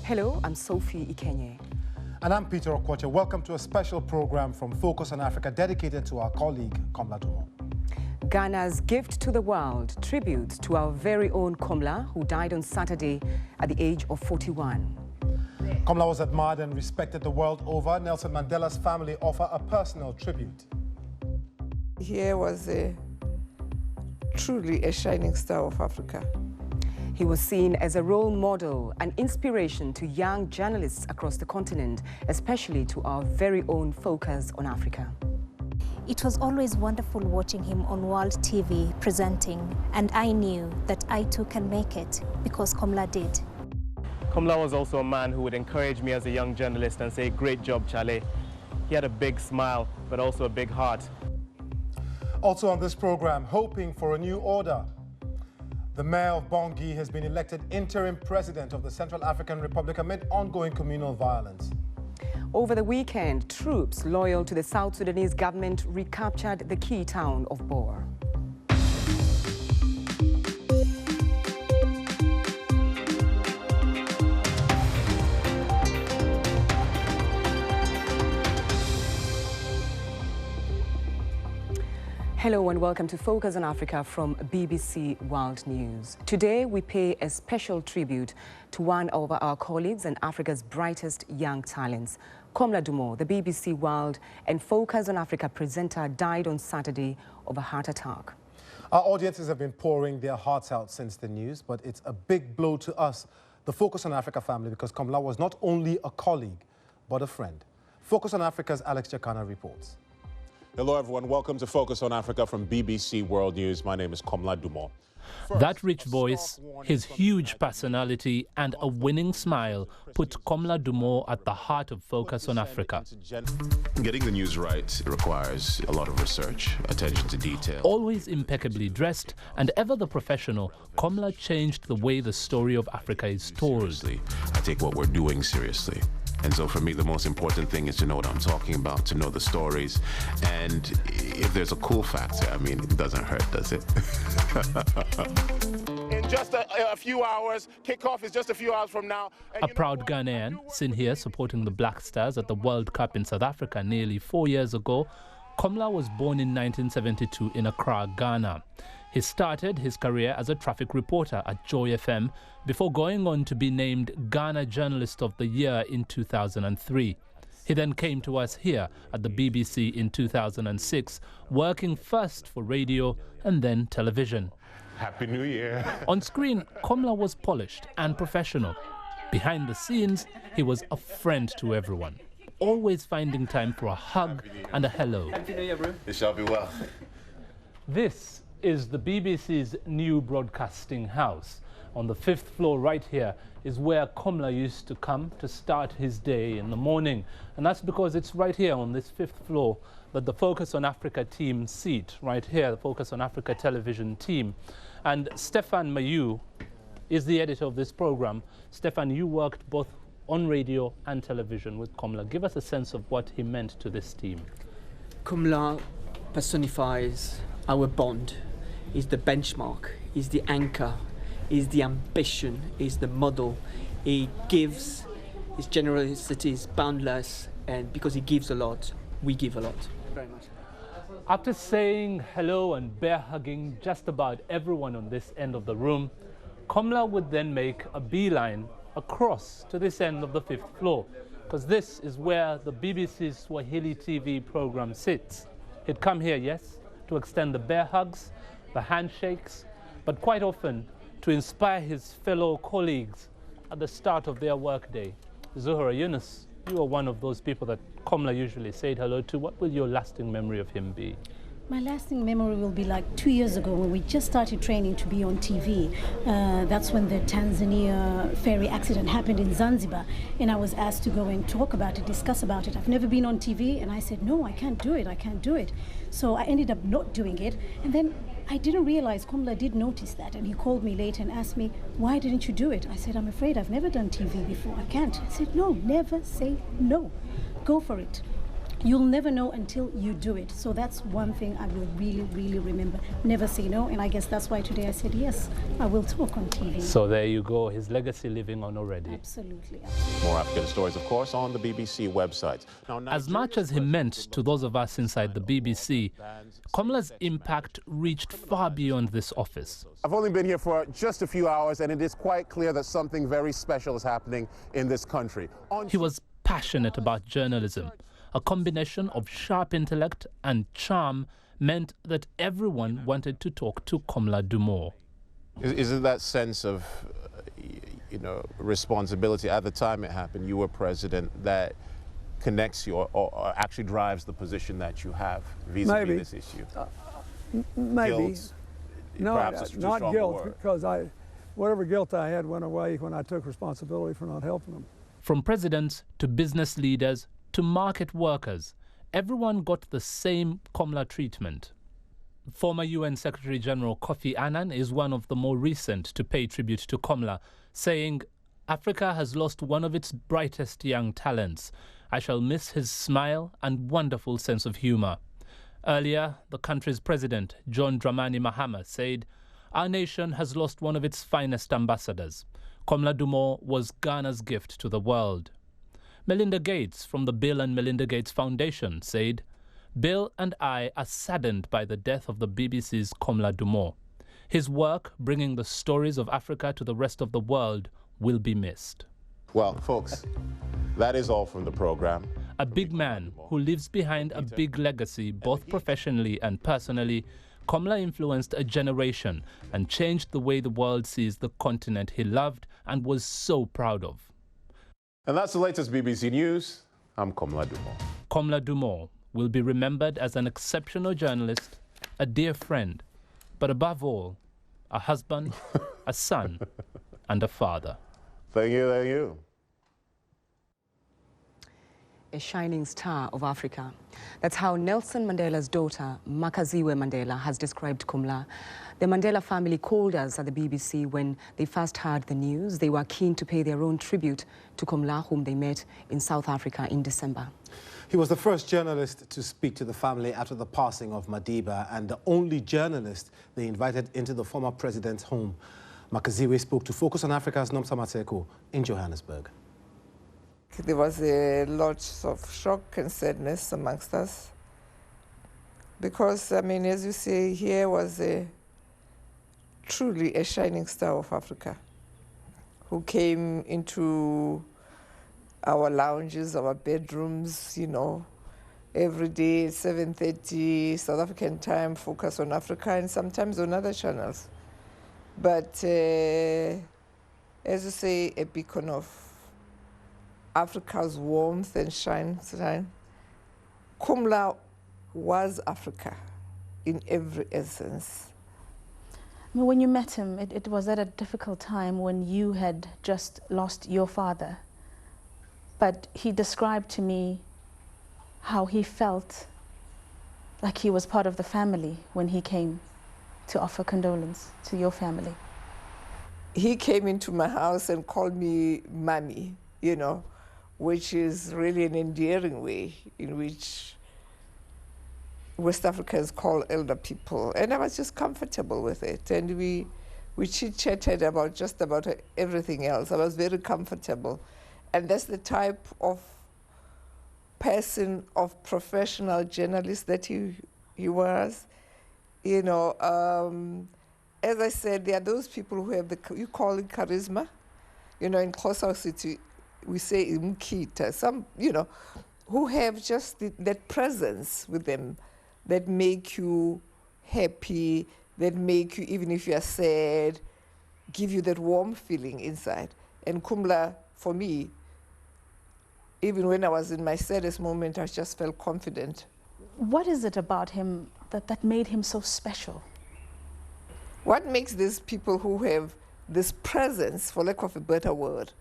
Hello, I'm Sophie Ikenye. And I'm Peter Okwoche. Welcome to a special program from Focus on Africa dedicated to our colleague, Komla Dumor. Ghana's gift to the world, tribute to our very own Komla, who died on Saturday at the age of 41. Komla was admired and respected the world over. Nelson Mandela's family offer a personal tribute. Here was truly a shining star of Africa. He was seen as a role model and inspiration to young journalists across the continent, especially to our very own Focus on Africa. It was always wonderful watching him on World TV presenting, and I knew that I too can make it because Komla did. Komla was also a man who would encourage me as a young journalist and say, "Great job, Charlie." He had a big smile, but also a big heart. Also on this program, hoping for a new order. The mayor of Bangui has been elected interim president of the Central African Republic amid ongoing communal violence. Over the weekend, troops loyal to the South Sudanese government recaptured the key town of Bor. Hello and welcome to Focus on Africa from BBC World News. Today we pay a special tribute to one of our colleagues and Africa's brightest young talents. Komla Dumor, the BBC World and Focus on Africa presenter, died on Saturday of a heart attack. Our audiences have been pouring their hearts out since the news, but it's a big blow to us, the Focus on Africa family, because Komla was not only a colleague, but a friend. Focus on Africa's Alex Jakana reports. Hello, everyone. Welcome to Focus on Africa from BBC World News. My name is Komla Dumor. That rich voice, his huge personality and a winning smile put Komla Dumor at the heart of Focus on Africa. Getting the news right requires a lot of research, attention to detail. Always impeccably dressed and ever the professional, Komla changed the way the story of Africa is told. I take what we're doing seriously. And so for me, the most important thing is to know what I'm talking about, to know the stories. And if there's a cool factor, I mean, it doesn't hurt, does it? In just a few hours, kickoff is just a few hours from now. A proud Ghanaian, seen here supporting the Black Stars at the World Cup in South Africa nearly 4 years ago, Komla was born in 1972 in Accra, Ghana. He started his career as a traffic reporter at Joy FM before going on to be named Ghana Journalist of the Year in 2003. He then came to us here at the BBC in 2006, working first for radio and then television. Happy New Year. On screen, Komla was polished and professional. Behind the scenes, he was a friend to everyone, always finding time for a hug and a hello. Happy New Year, bro. It shall be well. This is the BBC's new broadcasting house. On the 5th floor right here is where Komla used to come to start his day in the morning. And that's because it's right here on this 5th floor that the Focus on Africa team seat, right here, the Focus on Africa television team. And Stefan Mayu is the editor of this program. Stefan, you worked both on radio and television with Komla. Give us a sense of what he meant to this team. Komla personifies our bond. Is the benchmark, is the anchor, is the ambition, is the model. He gives, his generosity is boundless, and because he gives a lot, we give a lot. Very much. After saying hello and bear hugging just about everyone on this end of the room, Komla would then make a beeline across to this end of the 5th floor, because this is where the BBC's Swahili TV program sits. He'd come here, yes, to extend the bear hugs, the handshakes, but quite often to inspire his fellow colleagues at the start of their workday. Zuhura Yunus, you are one of those people that Komla usually said hello to. What will your lasting memory of him be? My lasting memory will be like 2 years ago when we just started training to be on TV. That's when the Tanzania ferry accident happened in Zanzibar, and I was asked to go and talk about it, discuss about it. I've never been on TV, and I said, no, I can't do it. So I ended up not doing it, and then I didn't realize Komla did notice that, and he called me later and asked me, why didn't you do it? I said, I'm afraid I've never done TV before. I can't. I said, no, never say no. Go for it. You'll never know until you do it. So that's one thing I will really, really remember. Never say no. And I guess that's why today I said, yes, I will talk on TV. So there you go, his legacy living on already. Absolutely. More African stories, of course, on the BBC website. Now, As much as he meant to those of us inside the BBC, Komla's impact reached far beyond this office. I've only been here for just a few hours, and it is quite clear that something very special is happening in this country. He was passionate about journalism. A combination of sharp intellect and charm meant that everyone wanted to talk to Komla Dumor. Is it that sense of, responsibility at the time it happened, you were president, that connects you or actually drives the position that you have vis-a-vis this issue? Maybe. Guilt, No, perhaps a not stronger guilt, word. because whatever guilt I had went away when I took responsibility for not helping them. From presidents to business leaders to market workers, everyone got the same Komla treatment. Former UN Secretary General Kofi Annan is one of the more recent to pay tribute to Komla, saying, "Africa has lost one of its brightest young talents. I shall miss his smile and wonderful sense of humor." Earlier, the country's president, John Dramani Mahama, said, "Our nation has lost one of its finest ambassadors." Komla Dumor was Ghana's gift to the world. Melinda Gates from the Bill and Melinda Gates Foundation said, "Bill and I are saddened by the death of the BBC's Komla Dumor. His work bringing the stories of Africa to the rest of the world will be missed." Well, folks, that is all from the program. A big man who leaves behind a big legacy both professionally and personally, Komla influenced a generation and changed the way the world sees the continent he loved and was so proud of. And that's the latest BBC News. I'm Komla Dumor. Komla Dumor will be remembered as an exceptional journalist, a dear friend, but above all, a husband, a son, and a father. Thank you, thank you. A shining star of Africa. That's how Nelson Mandela's daughter, Makaziwe Mandela, has described Komla. The Mandela family called us at the BBC when they first heard the news. They were keen to pay their own tribute to Komla, whom they met in South Africa in December. He was the first journalist to speak to the family after the passing of Madiba and the only journalist they invited into the former president's home. Makaziwe spoke to Focus on Africa's Nomsa Mateko in Johannesburg. There was a lot of shock and sadness amongst us because, as you say, here was truly a shining star of Africa who came into our lounges, our bedrooms, every day at 7:30 South African time, Focus on Africa, and sometimes on other channels. But as you say, a beacon of Africa's warmth and shine. Komla was Africa in every essence. When you met him, it was at a difficult time when you had just lost your father. But he described to me how he felt like he was part of the family when he came to offer condolence to your family. He came into my house and called me Mommy, which is really an endearing way in which West Africans call elder people. And I was just comfortable with it. And we chit-chatted about just about everything else. I was very comfortable. And that's the type of person, of professional journalist that he was. As I said, there are those people who have you call it charisma. In Xhosa City, we say imkita, some, who have just that presence with them that make you happy, that make you, even if you are sad, give you that warm feeling inside. And Komla, for me, even when I was in my saddest moment, I just felt confident. What is it about him that made him so special? What makes these people who have this presence, for lack of a better word,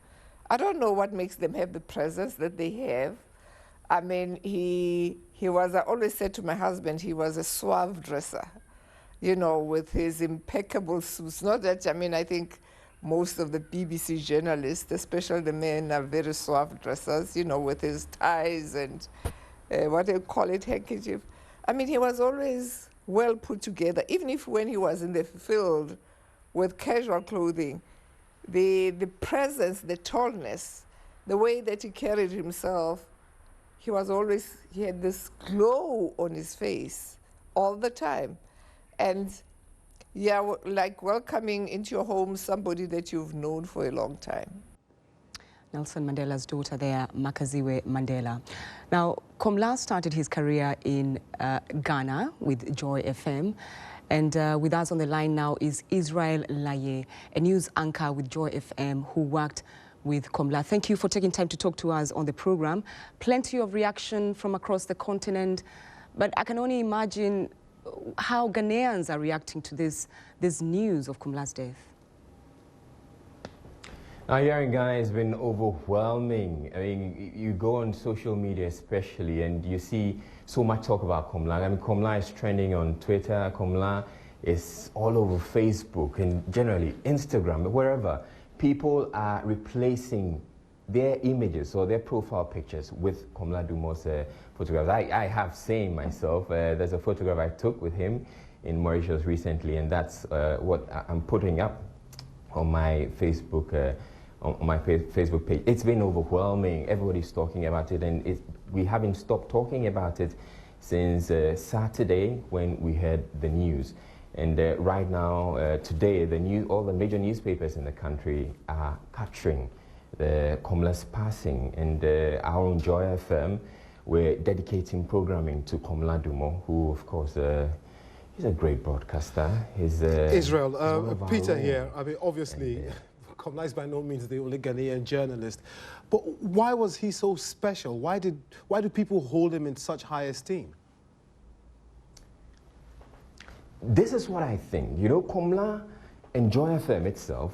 I don't know what makes them have the presence that they have. He was, I always said to my husband, he was a suave dresser, with his impeccable suits. Not that, I think most of the BBC journalists, especially the men, are very suave dressers, with his ties and what they call it, handkerchief. I mean, he was always well put together, even if when he was in the field with casual clothing, the presence, the tallness, the way that he carried himself, he had this glow on his face all the time. And yeah, like welcoming into your home somebody that you've known for a long time. Nelson Mandela's daughter there, Makaziwe Mandela. Now, Komla started his career in Ghana with Joy FM. And with us on the line now is Israel Laye, a news anchor with Joy FM who worked with Komla. Thank you for taking time to talk to us on the program. Plenty of reaction from across the continent, but I can only imagine how Ghanaians are reacting to this news of Komla's death. Now, here in Ghana has been overwhelming. I mean, you go on social media especially and you see so much talk about Komla. I mean, Komla is trending on Twitter, Komla is all over Facebook and generally Instagram, wherever. People are replacing their images or their profile pictures with Komla Dumor's photographs. I have seen myself. There's a photograph I took with him in Mauritius recently, and that's what I'm putting up on my Facebook Facebook page. It's been overwhelming. Everybody's talking about it, and we haven't stopped talking about it since Saturday when we heard the news. And right now, today, all the major newspapers in the country are capturing the Komla's passing. And our own Joy FM, we're dedicating programming to Komla Dumor, who, of course, he's a great broadcaster. Israel, Peter here. I mean, obviously, Komla is by no means the only Ghanaian journalist. But why was he so special? Why do people hold him in such high esteem? This is what I think. You know, Komla and Joy FM itself,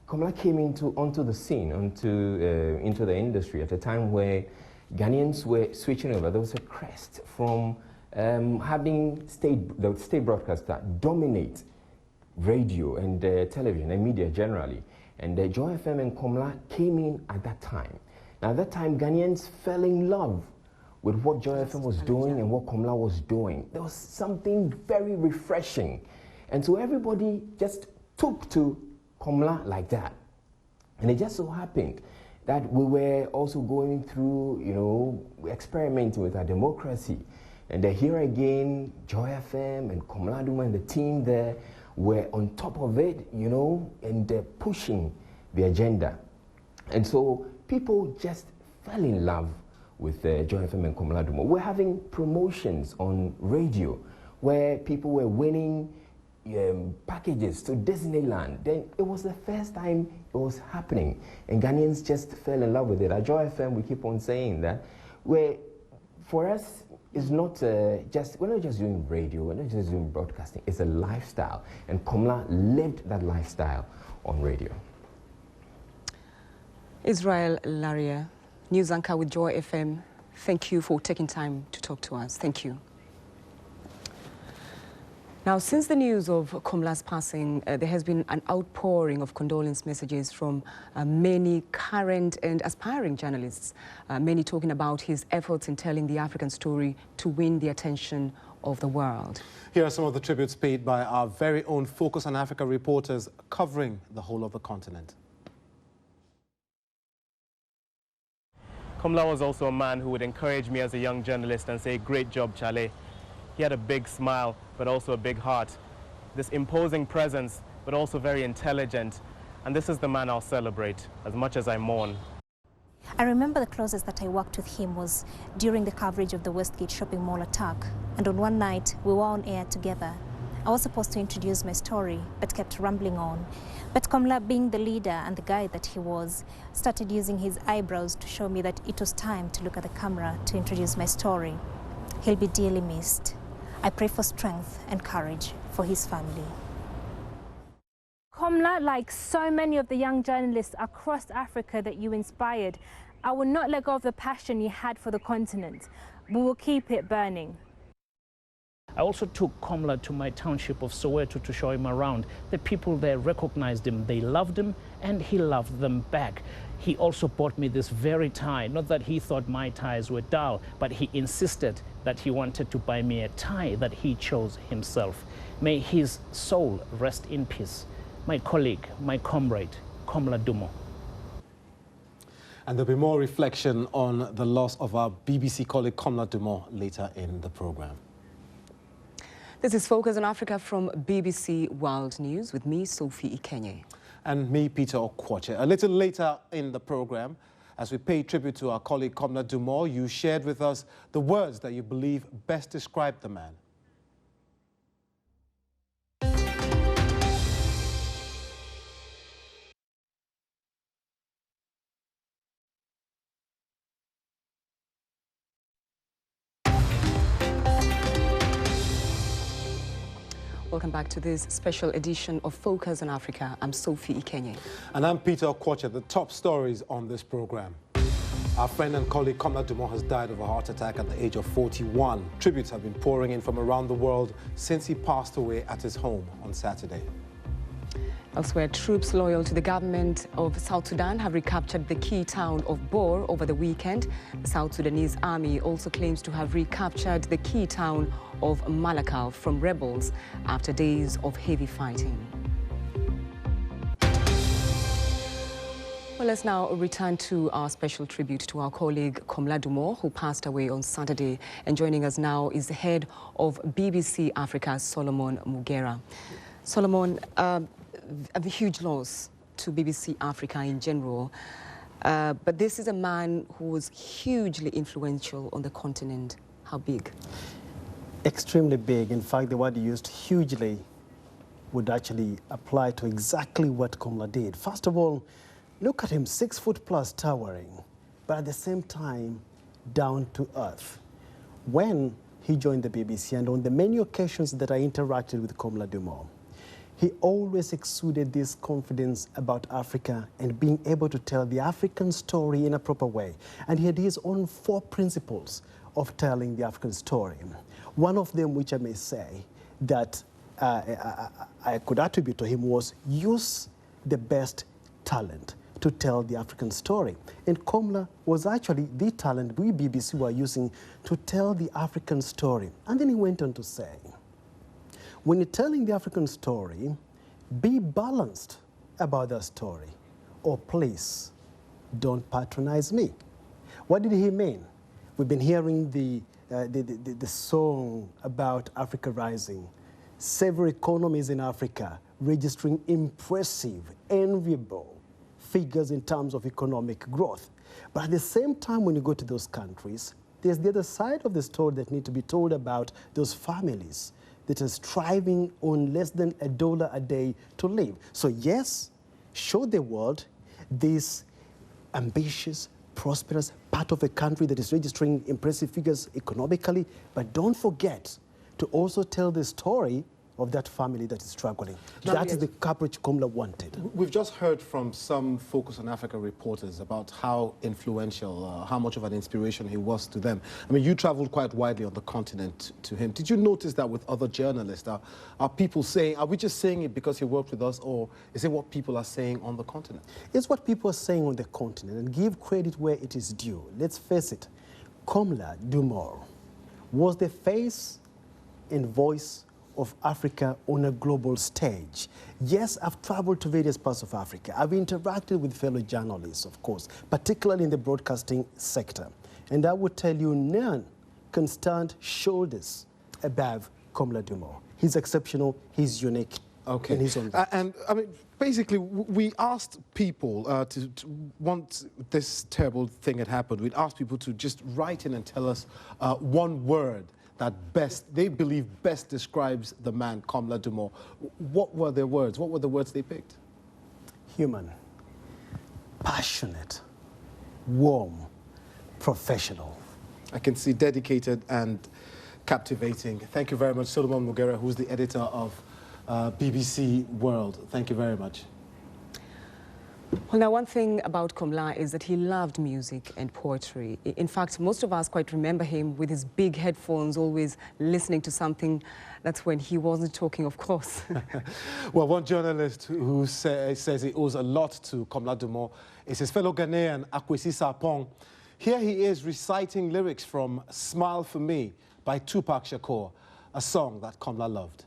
Komla came onto the scene, into the industry at a time where Ghanaians were switching over. There was a crest from having the state broadcaster dominate radio and television and media generally. And Joy FM and Komla came in at that time. Now, at that time, Ghanaians fell in love with what Joy FM was doing and what Komla was doing. There was something very refreshing. And so everybody just took to Komla like that. And it just so happened that we were also going through, you know, experimenting with our democracy. And here again, Joy FM and Komla Dumor and the team there were on top of it, you know, and pushing the agenda. And so people just fell in love with Joy FM and Komla Dumor. We're having promotions on radio where people were winning packages to Disneyland. Then it was the first time it was happening, and Ghanaians just fell in love with it. At Joy FM, we keep on saying that for us, it's not we're not just doing radio, we're not just doing broadcasting, it's a lifestyle. And Komla lived that lifestyle on radio. Israel Laye, news anchor with Joy FM, thank you for taking time to talk to us. Thank you. Now, since the news of Komla's passing, there has been an outpouring of condolence messages from many current and aspiring journalists, many talking about his efforts in telling the African story to win the attention of the world. Here are some of the tributes paid by our very own Focus on Africa reporters covering the whole of the continent. Komla was also a man who would encourage me as a young journalist and say, "Great job, Chale." He had a big smile, but also a big heart. This imposing presence, but also very intelligent. And this is the man I'll celebrate as much as I mourn. I remember the closest that I worked with him was during the coverage of the Westgate shopping mall attack. And on one night, we were on air together. I was supposed to introduce my story, but kept rambling on. But Komla, being the leader and the guy that he was, started using his eyebrows to show me that it was time to look at the camera to introduce my story. He'll be dearly missed. I pray for strength and courage for his family. Komla, like so many of the young journalists across Africa that you inspired, I will not let go of the passion you had for the continent. We will keep it burning. I also took Komla to my township of Soweto to show him around. The people there recognized him, they loved him, and he loved them back. He also bought me this very tie. Not that he thought my ties were dull, but he insisted that he wanted to buy me a tie that he chose himself. May his soul rest in peace. My colleague, my comrade, Komla Dumor. And there'll be more reflection on the loss of our BBC colleague Komla Dumor later in the program. This is Focus on Africa from BBC World News with me, Sophie Ikenye. And me, Peter Okwoche. A little later in the program, as we pay tribute to our colleague Komla Dumor, you shared with us the words that you believe best describe the man. Welcome back to this special edition of Focus on Africa. I'm Sophie Ikenye. And I'm Peter Okwoche. The top stories on this program. Our friend and colleague Komla Dumor has died of a heart attack at the age of 41. Tributes have been pouring in from around the world since he passed away at his home on Saturday. Elsewhere, troops loyal to the government of South Sudan have recaptured the key town of Bor over the weekend. The South Sudanese army also claims to have recaptured the key town of Malakal from rebels after days of heavy fighting. Well, let's now return to our special tribute to our colleague Komla Dumor, who passed away on Saturday. And joining us now is the head of BBC Africa, Solomon Mugera. Solomon, a huge loss to BBC Africa in general, but this is a man who was hugely influential on the continent. How big? Extremely big. In fact, the word used, hugely, would actually apply to exactly what Komla did. First of all, look at him, 6 foot plus towering, but at the same time, down to earth. When he joined the BBC and on the many occasions that I interacted with Komla Dumor, he always exuded this confidence about Africa and being able to tell the African story in a proper way. And he had his own 4 principles of telling the African story. One of them, which I may say, that I could attribute to him was use the best talent to tell the African story. And Komla was actually the talent we BBC were using to tell the African story. And then he went on to say, when you're telling the African story, be balanced about that story, or please don't patronize me. What did he mean? We've been hearing the song about Africa rising, several economies in Africa registering impressive, enviable figures in terms of economic growth. But at the same time, when you go to those countries, there's the other side of the story that need to be told about those families that are striving on less than $1 a day to live. So yes, show the world this ambitious, prosperous part of a country that is registering impressive figures economically, but don't forget to also tell the story of that family that is struggling. That is the coverage Komla wanted. We've just heard from some Focus on Africa reporters about how influential, how much of an inspiration he was to them. I mean, you traveled quite widely on the continent to him. Did you notice that with other journalists? Are people saying, are we just saying it because he worked with us, or is it what people are saying on the continent? It's what people are saying on the continent, and give credit where it is due. Let's face it, Komla Dumor was the face and voice of Africa on a global stage. Yes, I've traveled to various parts of Africa. I've interacted with fellow journalists, of course, particularly in the broadcasting sector. And I would tell you, none can stand shoulders above Komla Dumor. He's exceptional, he's unique in his own way. And I mean, basically, we asked people once this terrible thing had happened, we'd asked people to just write in and tell us one word that they believe best describes the man, Komla Dumor. What were their words? What were the words they picked? Human, passionate, warm, professional. I can see dedicated and captivating. Thank you very much, Solomon Mugera, who's the editor of BBC World. Thank you very much. Well, now, one thing about Komla is that he loved music and poetry. In fact, most of us quite remember him with his big headphones, always listening to something. That's when he wasn't talking, of course. Well, one journalist who says he owes a lot to Komla Dumor is his fellow Ghanaian, Akwesi Sarpong. Here he is reciting lyrics from Smile For Me by Tupac Shakur, a song that Komla loved.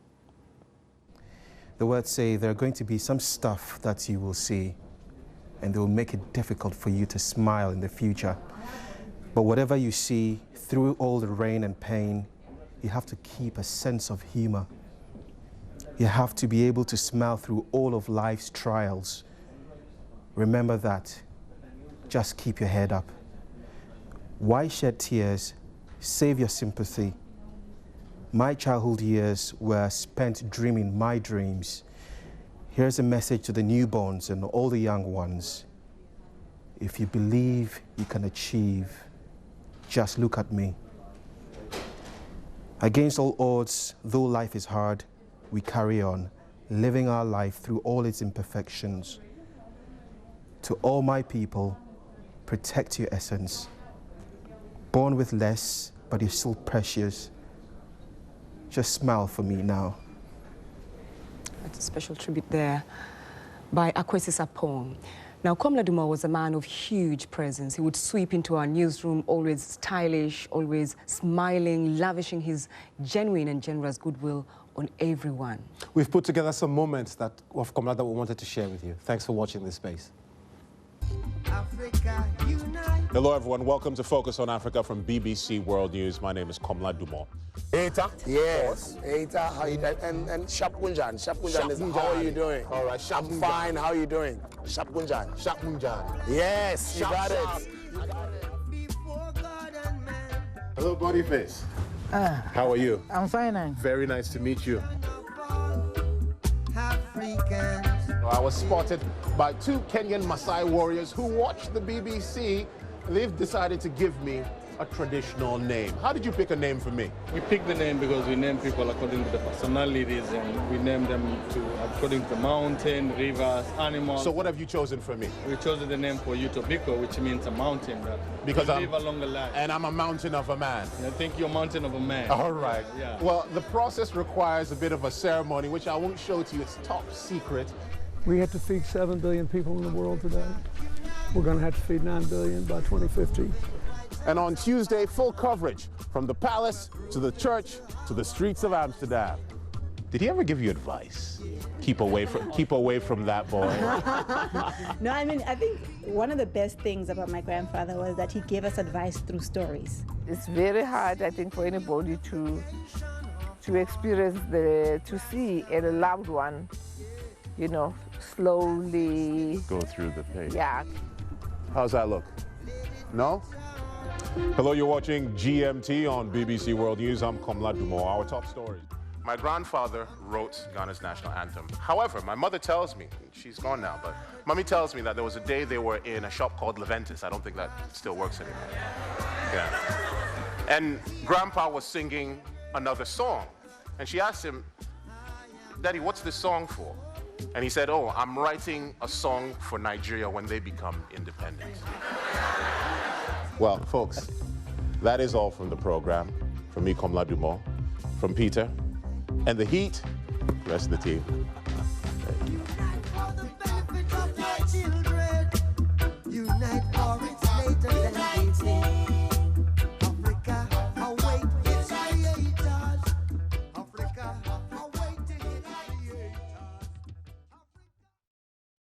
The words say there are going to be some stuff that you will see, and they will make it difficult for you to smile in the future. But whatever you see, through all the rain and pain, you have to keep a sense of humor. You have to be able to smile through all of life's trials. Remember that. Just keep your head up. Why shed tears? Save your sympathy. My childhood years were spent dreaming my dreams. Here's a message to the newborns and all the young ones. If you believe you can achieve, just look at me. Against all odds, though life is hard, we carry on, living our life through all its imperfections. To all my people, protect your essence. Born with less, but you're still precious. Just smile for me now. That's a special tribute there by Akwesi Sarpong. Now, Komla Dumor was a man of huge presence. He would sweep into our newsroom, always stylish, always smiling, lavishing his genuine and generous goodwill on everyone. We've put together some moments of Komla that we wanted to share with you. Thanks for watching this space. Africa, Hello, everyone. Welcome to Focus on Africa from BBC World News. My name is Komla Dumor. Eta? Yes. Eta, how you doing? And Shapkunjan. Shapkunjan is, how are you doing? All right, I'm fine. How are you doing? Shapkunjan. Shapkunjan. Yes, you got it. Hello, Bodyface. How are you? I'm fine. Very nice to meet you. Africans. I was spotted by two Kenyan Maasai warriors who watched the BBC. They've decided to give me a traditional name. How did you pick a name for me? We pick the name because we name people according to the personalities, and we name them according to mountain, rivers, animals. So what have you chosen for me? We chose the name for you, Tobiko, which means a mountain. Because I live along the line. And I'm a mountain of a man. I think you're a mountain of a man. All right. Yeah. Well, the process requires a bit of a ceremony, which I won't show to you. It's top secret. We have to feed 7 billion people in the world today. We're going to have to feed 9 billion by 2050. And on Tuesday, full coverage from the palace to the church to the streets of Amsterdam. Did he ever give you advice? Keep away from that boy. No, I mean, I think one of the best things about my grandfather was that he gave us advice through stories. It's very hard, I think, for anybody to experience to see a loved one, you know, slowly go through the pain. Yeah. How's that look? No? Hello, you're watching GMT on BBC World News. I'm Komla Dumor. Our top stories. My grandfather wrote Ghana's national anthem. However, my mother tells me, she's gone now, but mommy tells me that there was a day they were in a shop called Leventis. I don't think that still works anymore. Yeah. And Grandpa was singing another song. And she asked him, Daddy, what's this song for? And he said, oh, I'm writing a song for Nigeria when they become independent. Well, folks, that is all from the program. From me, Komla Dumor, from Peter, and the Heat, the rest of the team.